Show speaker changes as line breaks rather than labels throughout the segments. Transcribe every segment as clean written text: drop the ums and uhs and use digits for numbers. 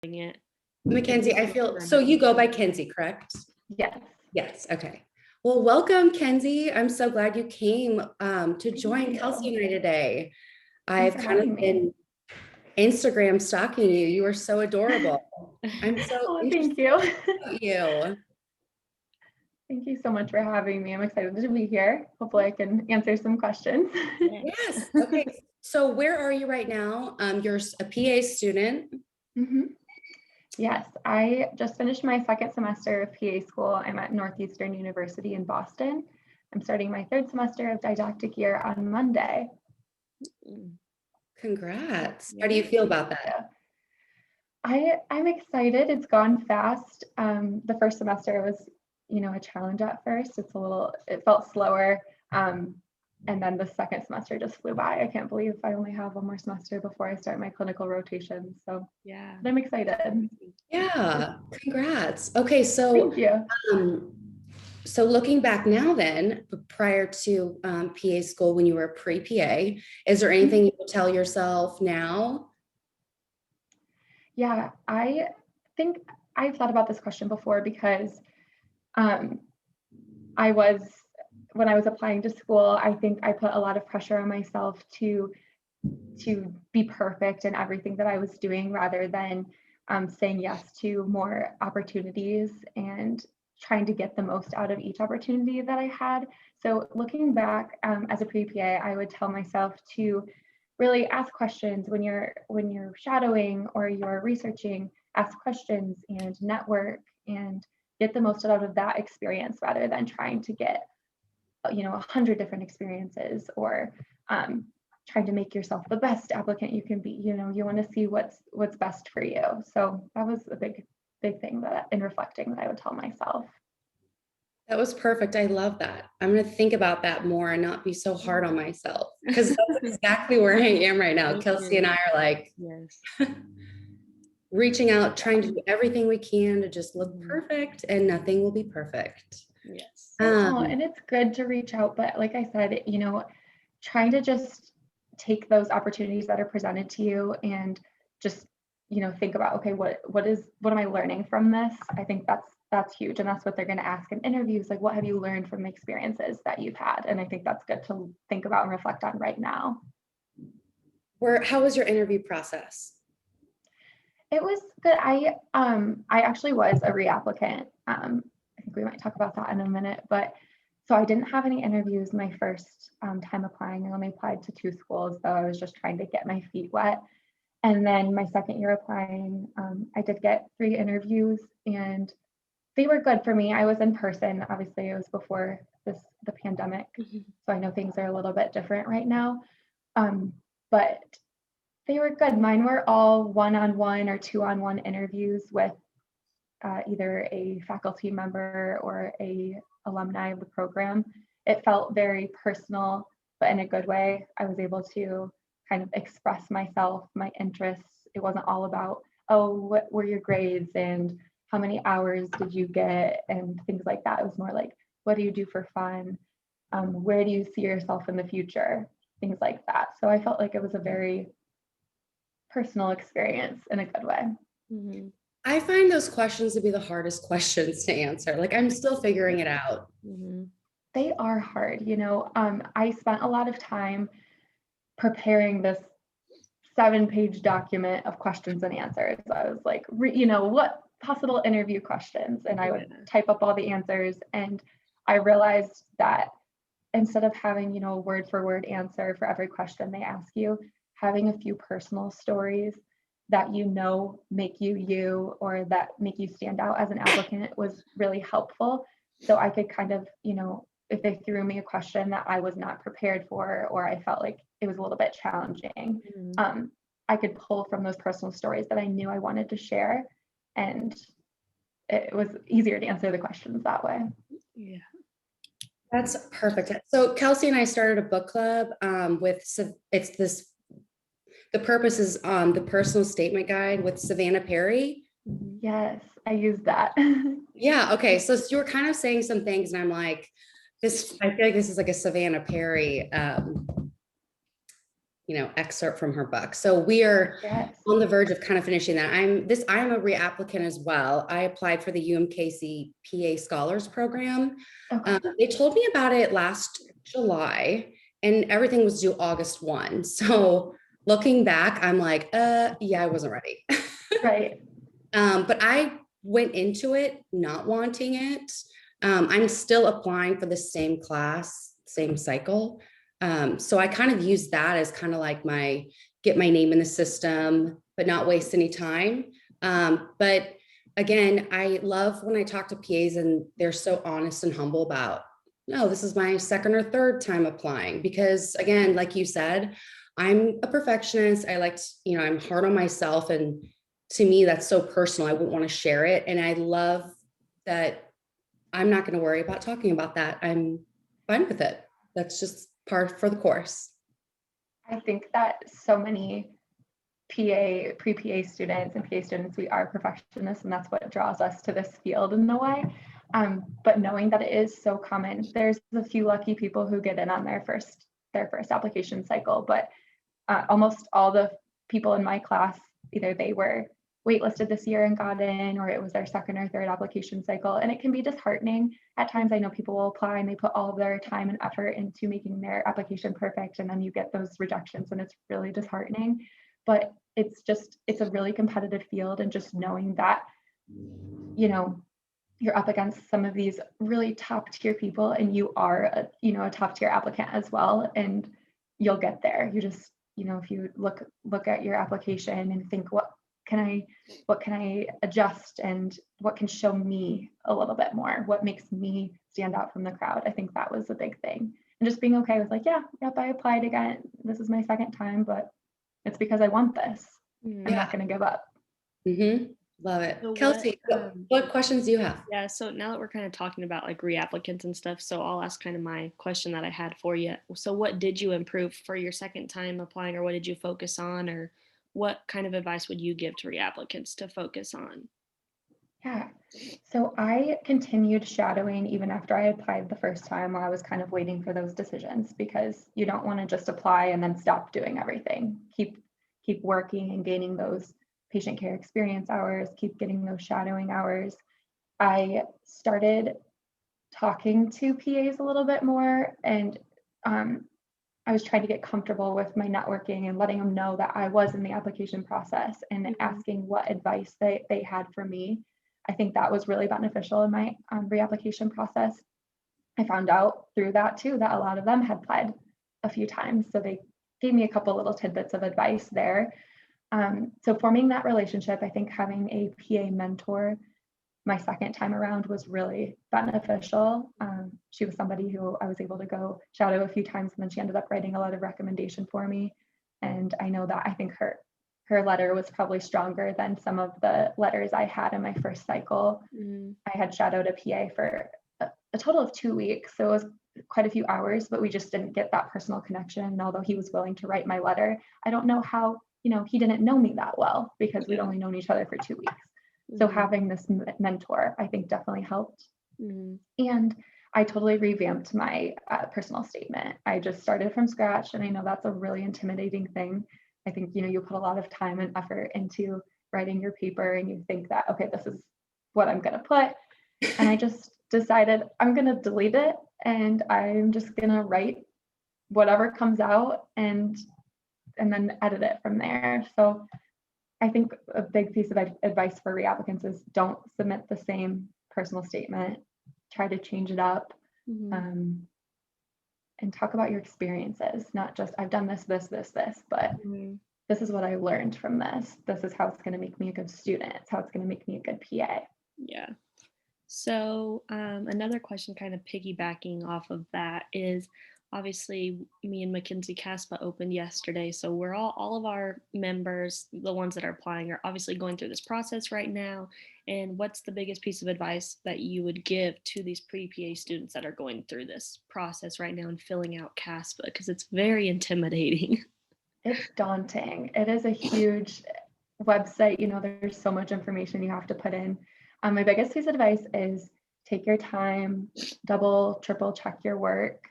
it.
Makenzie, I feel, so you go by Kenzie, correct?
Yes.
Yes, okay. Well, welcome, Kenzie. I'm so glad you came to join Kelsi and I today. I've kind of been Instagram stalking you. You are so adorable. I'm so
thank you.
about you.
Thank you so much for having me. I'm excited to be here. Hopefully I can answer some questions.
Yes. Okay. So where are you right now? You're a PA student.
Mm-hmm. Yes, I just finished my second semester of PA school. I'm at Northeastern University in Boston. I'm starting my third semester of didactic year on Monday.
Congrats. How do you feel about that?
I'm excited. It's gone fast. The first semester was, a challenge at first. It felt slower. And then the second semester just flew by. I can't believe I only have one more semester before I start my clinical rotation. So yeah, I'm excited.
Yeah, congrats. Okay, so
thank you.
So looking back now then, prior to PA school when you were pre-PA, is there anything you would tell yourself now?
Yeah, I think I've thought about this question before because when I was applying to school, I think I put a lot of pressure on myself to be perfect in everything that I was doing rather than saying yes to more opportunities and trying to get the most out of each opportunity that I had. So looking back as a pre-PA, I would tell myself to really ask questions when you're shadowing or you're researching, ask questions and network and get the most out of that experience rather than trying to get 100 different experiences or trying to make yourself the best applicant you can be. You want to see what's best for you. So that was a big thing that in reflecting that I would tell myself.
That was perfect. I love that. I'm going to think about that more and not be so hard on myself because that's exactly where I am right now. Kelsi and I are like reaching out, trying to do everything we can to just look perfect, and nothing will be perfect.
Yes.
And it's good to reach out, but like I said, trying to just take those opportunities that are presented to you and just think about, okay, what am I learning from this? I think that's huge, and that's what they're going to ask in interviews, like what have you learned from the experiences that you've had? And I think that's good to think about and reflect on right now.
How was your interview process?
It was good. I actually was a reapplicant. I think we might talk about that in a minute, but so I didn't have any interviews my first time applying. I only applied to 2 schools, so I was just trying to get my feet wet. And then my second year applying, I did get 3 interviews and they were good for me. I was in person. Obviously, it was before the pandemic, so I know things are a little bit different right now. But they were good. Mine were all one-on-one or 2-on-1 interviews with either a faculty member or a alumni of the program. It felt very personal, but in a good way. I was able to kind of express myself, my interests. It wasn't all about, oh, what were your grades and how many hours did you get and things like that. It was more like, what do you do for fun? Where do you see yourself in the future? Things like that. So I felt like it was a very personal experience in a good way.
Mm-hmm. I find those questions to be the hardest questions to answer. Like I'm still figuring it out.
Mm-hmm. They are hard. I spent a lot of time preparing this 7-page document of questions and answers. I was like, what possible interview questions? And I would type up all the answers. And I realized that instead of having, a word for word answer for every question they ask you, having a few personal stories that make you or that make you stand out as an applicant was really helpful. So I could kind of, if they threw me a question that I was not prepared for, or I felt like it was a little bit challenging, I could pull from those personal stories that I knew I wanted to share. And it was easier to answer the questions that way.
Yeah.
That's perfect. So Kelsi and I started a book club the purpose is the personal statement guide with Savannah Perry.
Yes, I use that.
Yeah. Okay. So you were kind of saying some things and I'm like, I feel like this is like a Savannah Perry excerpt from her book. So we are
Yes.
on the verge of kind of finishing that. I'm a reapplicant as well. I applied for the UMKC PA Scholars Program.
Okay.
They told me about it last July, and everything was due August 1. So looking back, I'm like, yeah, I wasn't ready.
Right.
But I went into it not wanting it. I'm still applying for the same class, same cycle. So I kind of use that as kind of like get my name in the system, but not waste any time. But again, I love when I talk to PAs and they're so honest and humble about, no, this is my second or third time applying. Because again, like you said, I'm a perfectionist. I'm hard on myself, and to me, that's so personal. I wouldn't want to share it. And I love that I'm not going to worry about talking about that. I'm fine with it. That's just part for the course.
I think that so many pre-PA students and PA students, we are perfectionists, and that's what draws us to this field in a way. But knowing that it is so common, there's a few lucky people who get in on their first application cycle, but almost all the people in my class, either they were waitlisted this year and got in, or it was their second or third application cycle. And it can be disheartening at times. I know people will apply and they put all of their time and effort into making their application perfect, and then you get those rejections, and it's really disheartening. But it's a really competitive field, and just knowing that, you're up against some of these really top tier people, and you are a top tier applicant as well, and you'll get there. You just, if you look at your application and think, what can I adjust, and what can show me a little bit more, what makes me stand out from the crowd. I think that was a big thing. And just being okay with like, yep, I applied again. This is my second time, but it's because I want this. I'm not going to give up.
Mm-hmm. Love it.
So
Kelsi, what questions do you have?
Yeah, so now that we're kind of talking about like reapplicants and stuff, so I'll ask kind of my question that I had for you. So what did you improve for your second time applying, or what did you focus on, or what kind of advice would you give to reapplicants to focus on?
Yeah, so I continued shadowing even after I applied the first time, while I was kind of waiting for those decisions, because you don't want to just apply and then stop doing everything. Keep working and gaining those patient care experience hours, keep getting those shadowing hours. I started talking to PAs a little bit more, and I was trying to get comfortable with my networking and letting them know that I was in the application process, and asking what advice they had for me. I think that was really beneficial in my reapplication process. I found out through that too that a lot of them had applied a few times, so they gave me a couple little tidbits of advice there. So forming that relationship, I think having a PA mentor my second time around was really beneficial. She was somebody who I was able to go shadow a few times, and then she ended up writing a letter of recommendation for me. And I know that I think her letter was probably stronger than some of the letters I had in my first cycle. I had shadowed a PA for a total of 2 weeks, so it was quite a few hours, but we just didn't get that personal connection. And although he was willing to write my letter, I don't know how, he didn't know me that well, because we'd only known each other for 2 weeks. So having this mentor, I think, definitely helped. And I totally revamped my personal statement. I just started from scratch, and I know that's a really intimidating thing. I think, you put a lot of time and effort into writing your paper, and you think that, okay, this is what I'm going to put. And I just decided I'm going to delete it, and I'm just going to write whatever comes out, and then edit it from there. So I think a big piece of advice for reapplicants is don't submit the same personal statement. Try to change it up, and talk about your experiences, not just I've done this, but this is what I learned from this. This is how it's going to make me a good student. It's how it's going to make me a good PA.
Yeah. So another question kind of piggybacking off of that is, obviously me and Makenzie CASPA opened yesterday. So we're all of our members, the ones that are applying, are obviously going through this process right now. And what's the biggest piece of advice that you would give to these pre-PA students that are going through this process right now and filling out CASPA? Because it's very intimidating.
It's daunting. It is a huge website. There's so much information you have to put in. My biggest piece of advice is take your time, double, triple check your work.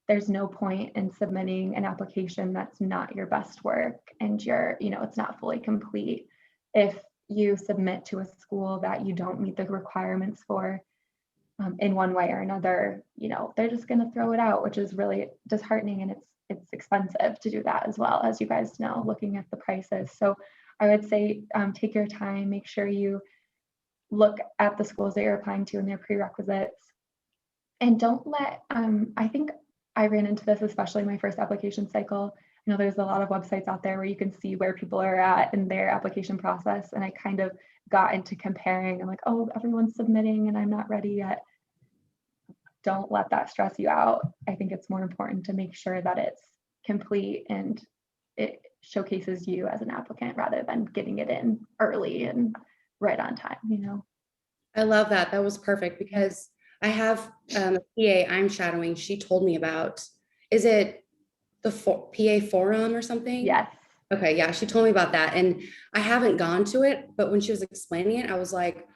there's no point in submitting an application that's not your best work and it's not fully complete. If you submit to a school that you don't meet the requirements for in one way or another, they're just going to throw it out, which is really disheartening. And it's expensive to do that as well, as you guys know, looking at the prices. So I would say take your time, make sure you look at the schools that you're applying to and their prerequisites. And don't let, I think I ran into this, especially my first application cycle. I know there's a lot of websites out there where you can see where people are at in their application process. And I kind of got into comparing. I'm like, oh, everyone's submitting and I'm not ready yet. Don't let that stress you out. I think it's more important to make sure that it's complete and it showcases you as an applicant rather than getting it in early and right on time,
I love that. That was perfect because I have a PA I'm shadowing. She told me about, is it the PA forum or something?
Yes.
Okay. Yeah. She told me about that and I haven't gone to it, but when she was explaining it, I was like,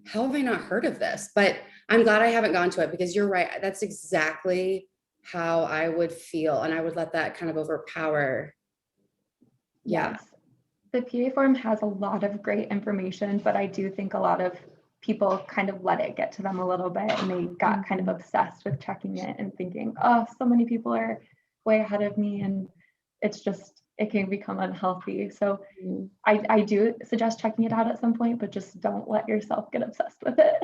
how have I not heard of this? But I'm glad I haven't gone to it because you're right. That's exactly how I would feel. And I would let that kind of overpower. Yeah.
Yes. The PA forum has a lot of great information, but I do think a lot of people kind of let it get to them a little bit and they got kind of obsessed with checking it and thinking, oh, so many people are way ahead of me. And it can become unhealthy. So I do suggest checking it out at some point, but just don't let yourself get obsessed with it.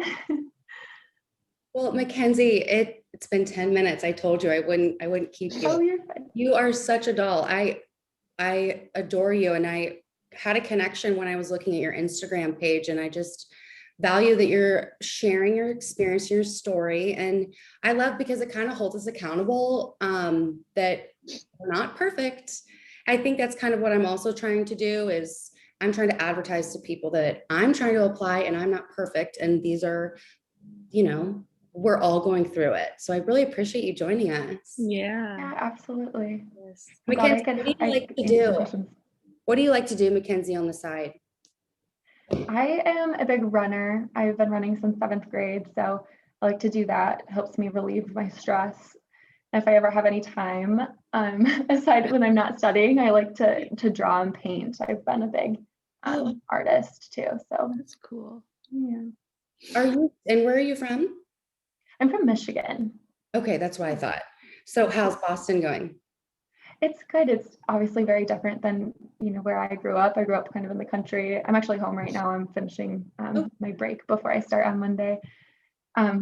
Well, Makenzie, it's been 10 minutes. I told you I wouldn't keep you.
Oh, you're fine.
You are such a doll. I adore you. And I had a connection when I was looking at your Instagram page and I just value that you're sharing your experience, your story. And I love because it kind of holds us accountable, that we're not perfect. I think that's kind of what I'm also trying to do is I'm trying to advertise to people that I'm trying to apply and I'm not perfect. And these are, we're all going through it. So I really appreciate you joining us.
Yeah, absolutely.
Yes.
Makenzie, what do you like to do? What do you like to do, Makenzie, on the side?
I am a big runner. I've been running since 7th grade. So I like to do that. It helps me relieve my stress. If I ever have any time, aside when I'm not studying, I like to draw and paint. I've been a big artist too. So
that's cool.
Yeah.
Where are you from?
I'm from Michigan.
Okay, that's what I thought. So how's Boston going?
It's good. It's obviously very different than, where I grew up. I grew up kind of in the country. I'm actually home right now. I'm finishing my break before I start on Monday.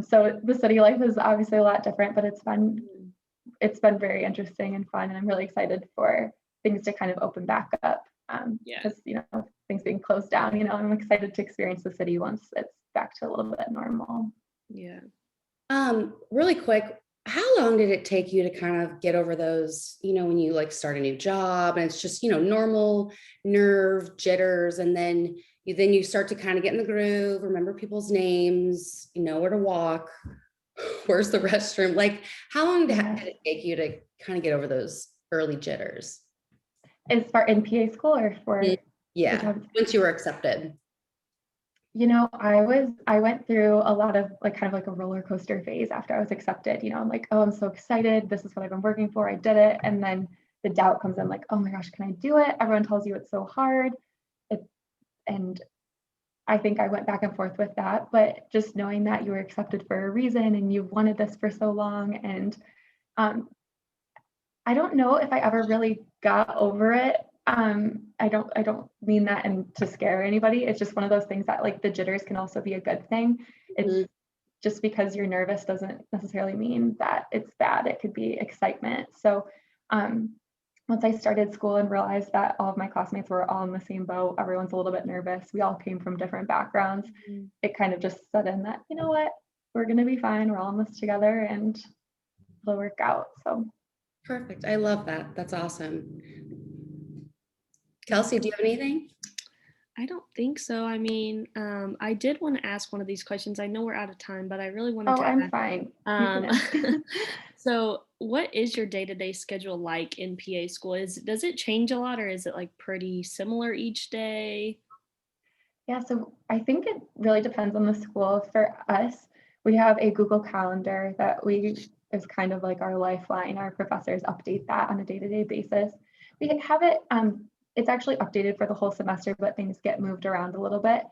So the city life is obviously a lot different, but it's been very interesting and fun. And I'm really excited for things to kind of open back up. Because, things being closed down, I'm excited to experience the city once it's back to a little bit normal.
Yeah.
Really quick, how long did it take you to kind of get over those, when you like start a new job and it's just, normal nerve jitters, and then you start to kind of get in the groove, remember people's names, you know where to walk, where's the restroom? Like, how long did it take you to kind of get over those early jitters?
As far in PA school or for?
Yeah, once you were accepted.
I went through a lot of kind of like a roller coaster phase after I was accepted. I'm like, oh, I'm so excited. This is what I've been working for. I did it. And then the doubt comes in like, oh my gosh, can I do it? Everyone tells you it's so hard. And I think I went back and forth with that, but just knowing that you were accepted for a reason and you've wanted this for so long. And I don't know if I ever really got over it. I don't mean that to scare anybody. It's just one of those things that like the jitters can also be a good thing. It's just because you're nervous doesn't necessarily mean that it's bad. It could be excitement. So once I started school and realized that all of my classmates were all in the same boat, everyone's a little bit nervous. We all came from different backgrounds. It kind of just set in that, you know what, we're going to be fine. We're all in this together and it'll work out. So
perfect. I love that. That's awesome. Kelsi, do you have anything?
I don't think so. I mean, I did want to ask one of these questions. I know we're out of time, but I really wanted to
I'm
ask.
fine.
So what is your day-to-day schedule like in PA school? Does it change a lot, or is it like pretty similar each day?
Yeah, so I think it really depends on the school. For us, we have a Google Calendar that we is kind of like our lifeline. Our professors update that on a day-to-day basis. We have it, it's actually updated for the whole semester, but things get moved around a little bit.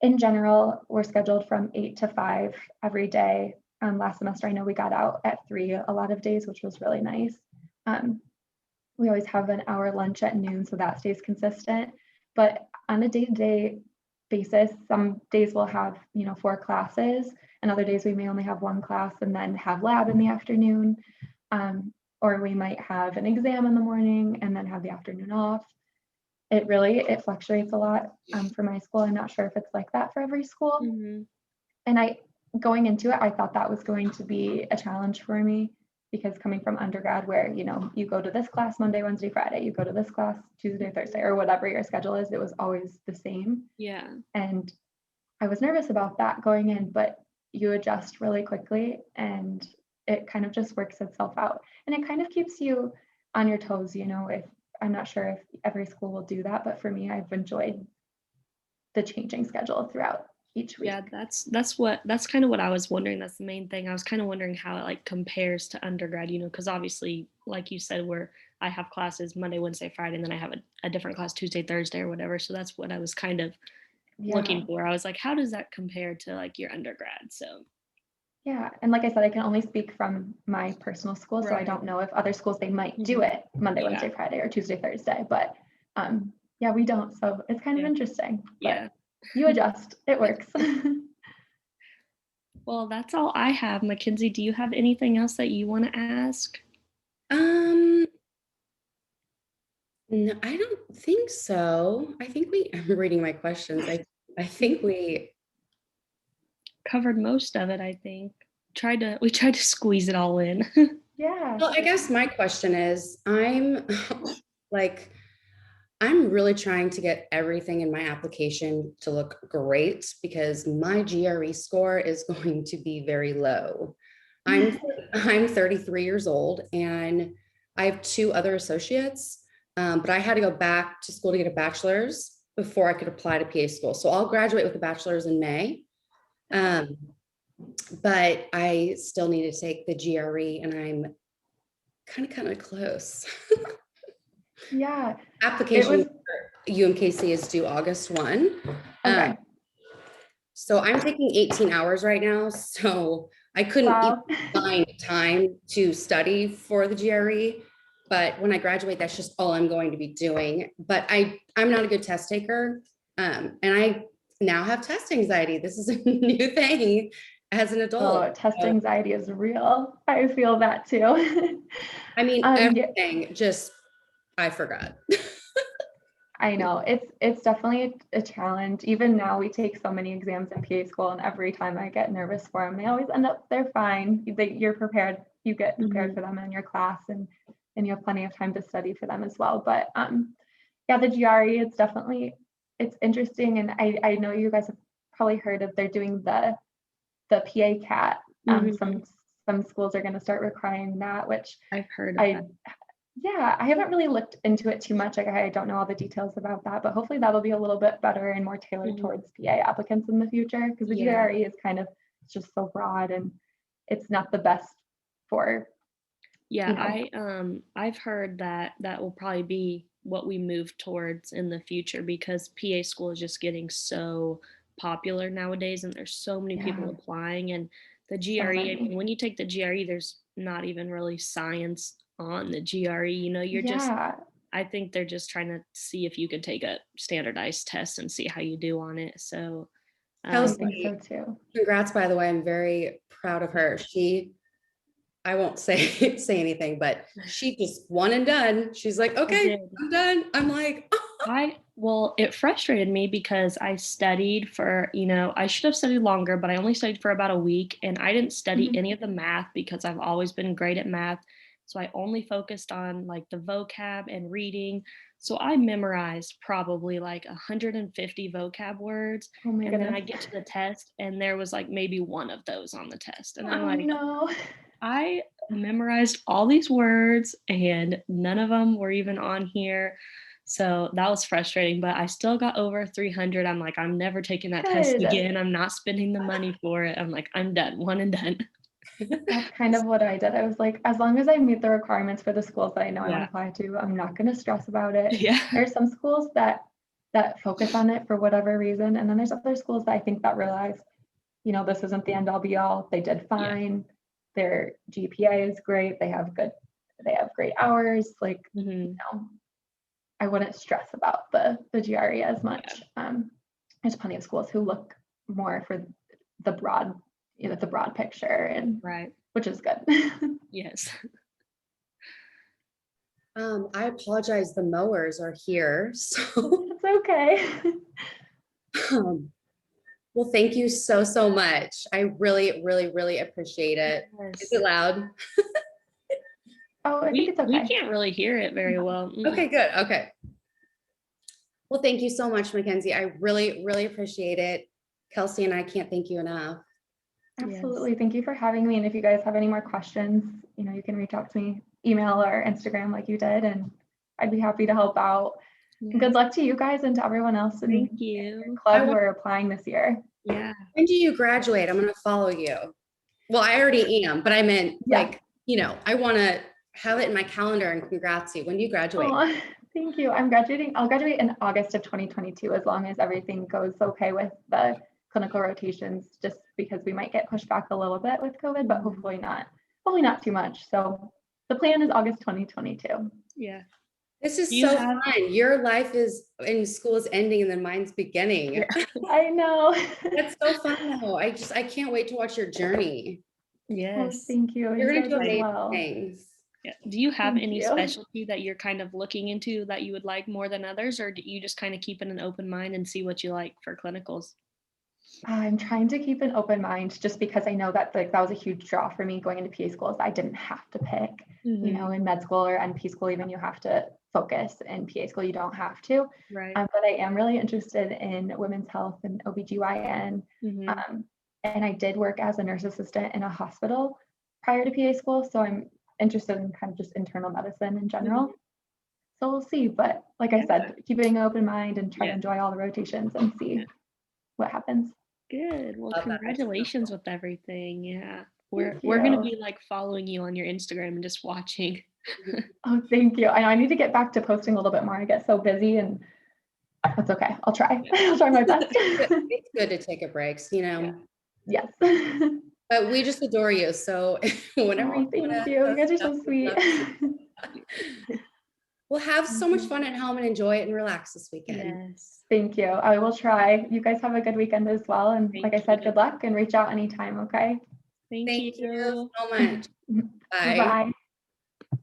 In general, we're scheduled from 8 to 5 every day. Last semester, I know we got out at 3 a lot of days, which was really nice. We always have an hour lunch at noon, so that stays consistent. But on a day-to-day basis, some days we'll have, 4 classes, and other days we may only have 1 class and then have lab in the afternoon. Or we might have an exam in the morning and then have the afternoon off. It fluctuates a lot for my school. I'm not sure if it's like that for every school.
Mm-hmm.
And going into it, I thought that was going to be a challenge for me, because coming from undergrad where, you go to this class Monday, Wednesday, Friday, you go to this class Tuesday, Thursday, or whatever your schedule is, it was always the same.
Yeah.
And I was nervous about that going in, but you adjust really quickly and it kind of just works itself out. And it kind of keeps you on your toes, if I'm not sure if every school will do that, but for me, I've enjoyed the changing schedule throughout each week.
Yeah, that's kind of what I was wondering. That's the main thing. I was kind of wondering how it like compares to undergrad, because obviously, like you said, where I have classes Monday, Wednesday, Friday, and then I have a different class Tuesday, Thursday, or whatever. So that's what I was kind of looking for. I was like, how does that compare to like your undergrad? So
yeah, and like I said, I can only speak from my personal school, so I don't know if other schools, they might do it Monday, Wednesday, Friday, or Tuesday, Thursday, but yeah, we don't. So it's kind of interesting. But you adjust. It works.
Well, that's all I have. Makenzie, do you have anything else that you want to ask?
No, I don't think so. I'm reading my questions. I think we
covered most of it. I think we tried to squeeze it all in.
Yeah.
Well, I guess my question is, I'm really trying to get everything in my application to look great, because my GRE score is going to be very low. I'm 33 years old and I have 2 other associates, but I had to go back to school to get a bachelor's before I could apply to PA school. So I'll graduate with a bachelor's in May. But I still need to take the GRE and I'm kind of close.
Yeah.
Application for UMKC is due August 1.
Okay.
So I'm taking 18 hours right now. So I couldn't even find time to study for the GRE. But when I graduate, that's just all I'm going to be doing. But I'm not a good test taker. And I now have test anxiety. This is a new thing as an adult.
Oh, test anxiety is real. I feel that too.
I mean, everything, just, I forgot.
I know it's definitely a challenge. Even now, we take so many exams in PA school, and every time I get nervous for them, they always end up, they're fine. You're prepared. You get prepared for them in your class, and you have plenty of time to study for them as well. But yeah, the GRE, it's interesting, and I know you guys have probably heard of, they're doing the PA CAT. Some schools are going to start requiring that, which
I've heard of that.
Yeah, I haven't really looked into it too much. Like, I don't know all the details about that, but hopefully that'll be a little bit better and more tailored towards PA applicants in the future, because the GRE is kind of just so broad and it's not the best for.
I've heard that will probably be what we move towards in the future, because PA school is just getting so popular nowadays and there's so many people applying, and the GRE, when you take the GRE, there's not even really science on the GRE, you're just, I think they're just trying to see if you can take a standardized test and see how you do on it. So
I think so too.
Congrats, by the way. I'm very proud of her. I won't say anything, but she just one and done. She's like, okay, I'm done. I'm like,
well, it frustrated me because I studied for, I should have studied longer, but I only studied for about a week, and I didn't study any of the math because I've always been great at math. So I only focused on like the vocab and reading. So I memorized probably like 150 vocab words.
Oh my goodness.
Then I get to the test and there was like maybe one of those on the test. And I'm like,
no.
I memorized all these words and none of them were even on here. So that was frustrating, but I still got over 300. I'm like, I'm never taking that test again. I'm not spending the money for it. I'm like, I'm done, one and done.
That's kind of what I did. I was like, as long as I meet the requirements for the schools that I know I want
Yeah.
to apply to, I'm not going to stress about it.
Yeah.
There's some schools that focus on it for whatever reason, and then there's other schools that I think that realize, this isn't the end all be all. They did fine. Their GPA is great. They have great hours. Like,
Mhm.
I wouldn't stress about the GRE as much. There's plenty of schools who look more for the broad, the broad picture, and
Right.
which is good.
Yes.
I apologize, the mowers are here, so
It's okay.
well, thank you so much. I really, really, really appreciate it. Is it loud?
Oh, I think it's
We
okay.
can't really hear it very well.
Okay, good. Okay. Well, thank you so much, Makenzie. I really, really appreciate it. Kelsi and I can't thank you enough.
Absolutely. Thank you for having me. And if you guys have any more questions, you can reach out to me, email or Instagram like you did, and I'd be happy to help out. And good luck to you guys and to everyone else in
Thank
your
you.
club who are applying this year.
Yeah.
When do you graduate? I'm going to follow you. Well, I already am, but I meant I want to have it in my calendar and congrats you. When do you graduate?
Oh, thank you. I'll graduate in August of 2022, as long as everything goes okay with the clinical rotations, just because we might get pushed back a little bit with COVID, but hopefully not too much. So the plan is August 2022.
Yeah.
This is so fun. Your life is in school is ending and then mine's beginning.
Yeah, I know.
That's so fun though. I can't wait to watch your journey.
Yes.
Oh, thank you.
You're going to do amazing
well.
things.
Yeah. Do you have
Thank
any
you.
specialty that you're kind of looking into that you would like more than others, or do you just kind of keep an open mind and see what you like for clinicals?
I'm trying to keep an open mind, just because I know that that was a huge draw for me going into PA schools. I didn't have to pick, in med school or NP school, even you have to focus. In PA school, you don't have to.
Right.
But I am really interested in women's health and OBGYN. And I did work as a nurse assistant in a hospital prior to PA school. So I'm interested in kind of just internal medicine in general. So we'll see. But like I said, keeping an open mind and try to enjoy all the rotations and see what happens.
Good. Well, congratulations with everything. Yeah. We're
Thank
going to
you.
be like following you on your Instagram and just watching.
Oh, thank you. I need to get back to posting a little bit more. I get so busy, and that's okay. I'll try. I'll try my best.
It's good to take a break,
Yes.
But we just adore you. So whenever
Oh, thank you. You guys are so sweet.
We'll have so much fun at home and enjoy it and relax this weekend.
Yes.
Thank you. I will try. You guys have a good weekend as well. And like I said, good luck and reach out anytime. Okay.
Thank you so much. Bye.
Bye.